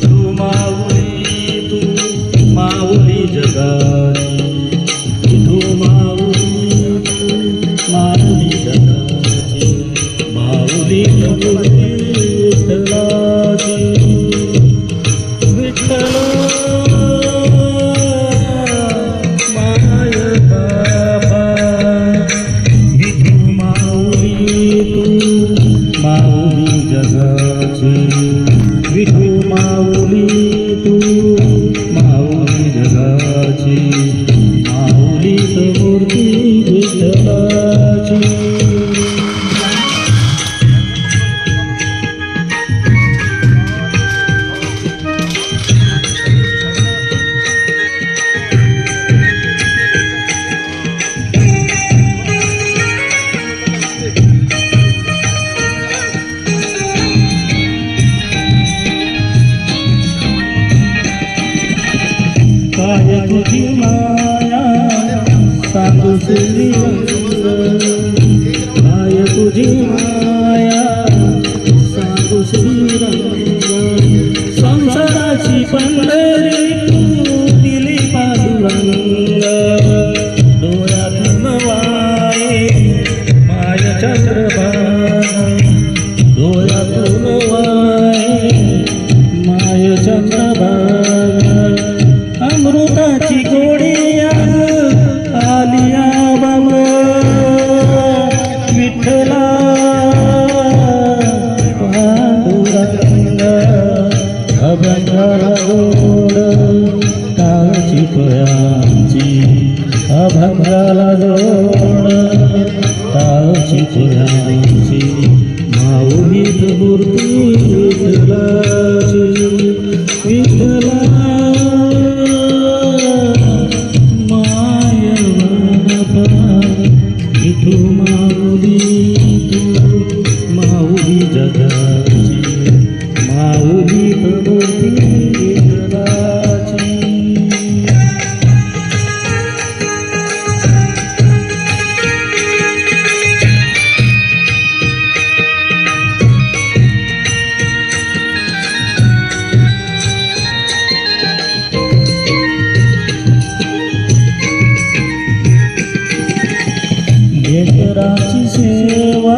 तू माऊली तू माऊली जगाची तू माऊली जगाची माऊली विठ्ठलाची विठ्ठल माय बाबा तू माऊली जगाची विठू माऊली तू माऊली जगाची माऊली मूर्ती विठ्ठलाची काय तुझी माया सांगू श्रीरंग काय तुझी माया सांगू श्रीरंग संसाराची पंढरी तू दिली पांडुरंग डोळ्यातून वाये माय चंद्रभागा डोळ्यातून वाये माय चंद्रभागा अमृताची गोडिया आलिया बाबा विठ्ठला पांडुरंग अभंगाला जोड टाळची तुळ्यांची अभंगाला जोड टाळची तुळ्यांची माऊलीत मूर्ती विठ्ठलाची विठ्ठला विठू माऊली तू माऊली जगाची माऊली मूर्ती विठ्ठलाची लेकराची सेवा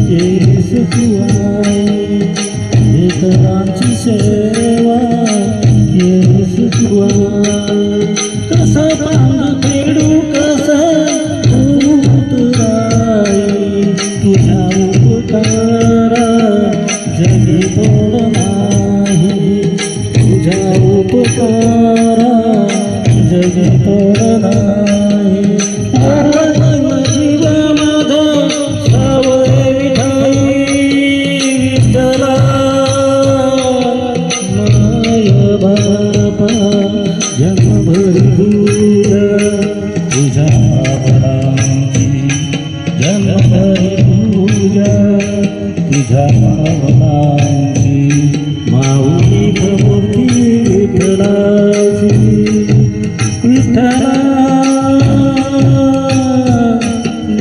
केलीस तू आई लेकरांची सेवा केलीस तू आई कसं पांग फेडू कसं उतराई तुझ्या उपकारा जगी तोड नाही तुझ्या उपकारा जगी तोड नाही जन्मभर पूजा तुझ्या भावनांची जन्मभर पूजा तुझ्या भावनांची माऊली मूर्ती विठ्ठलाची विठ्ठला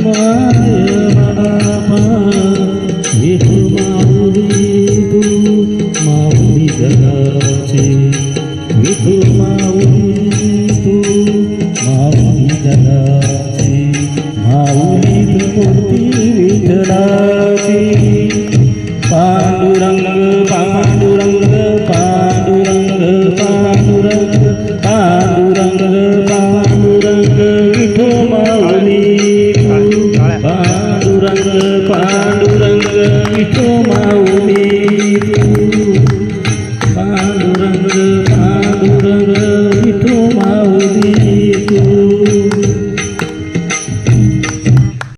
माय बाबा विठू माऊली तू माऊली जगाची विठू माऊली तू माऊली जगाची माऊली मूर्ती विठ्ठलाची पांडुरंग पांडुरंग पांडुरंग पांडुरंग पांडुरंग पांडुरंग विठू माऊली पांडुरंग पांडुरंग विठू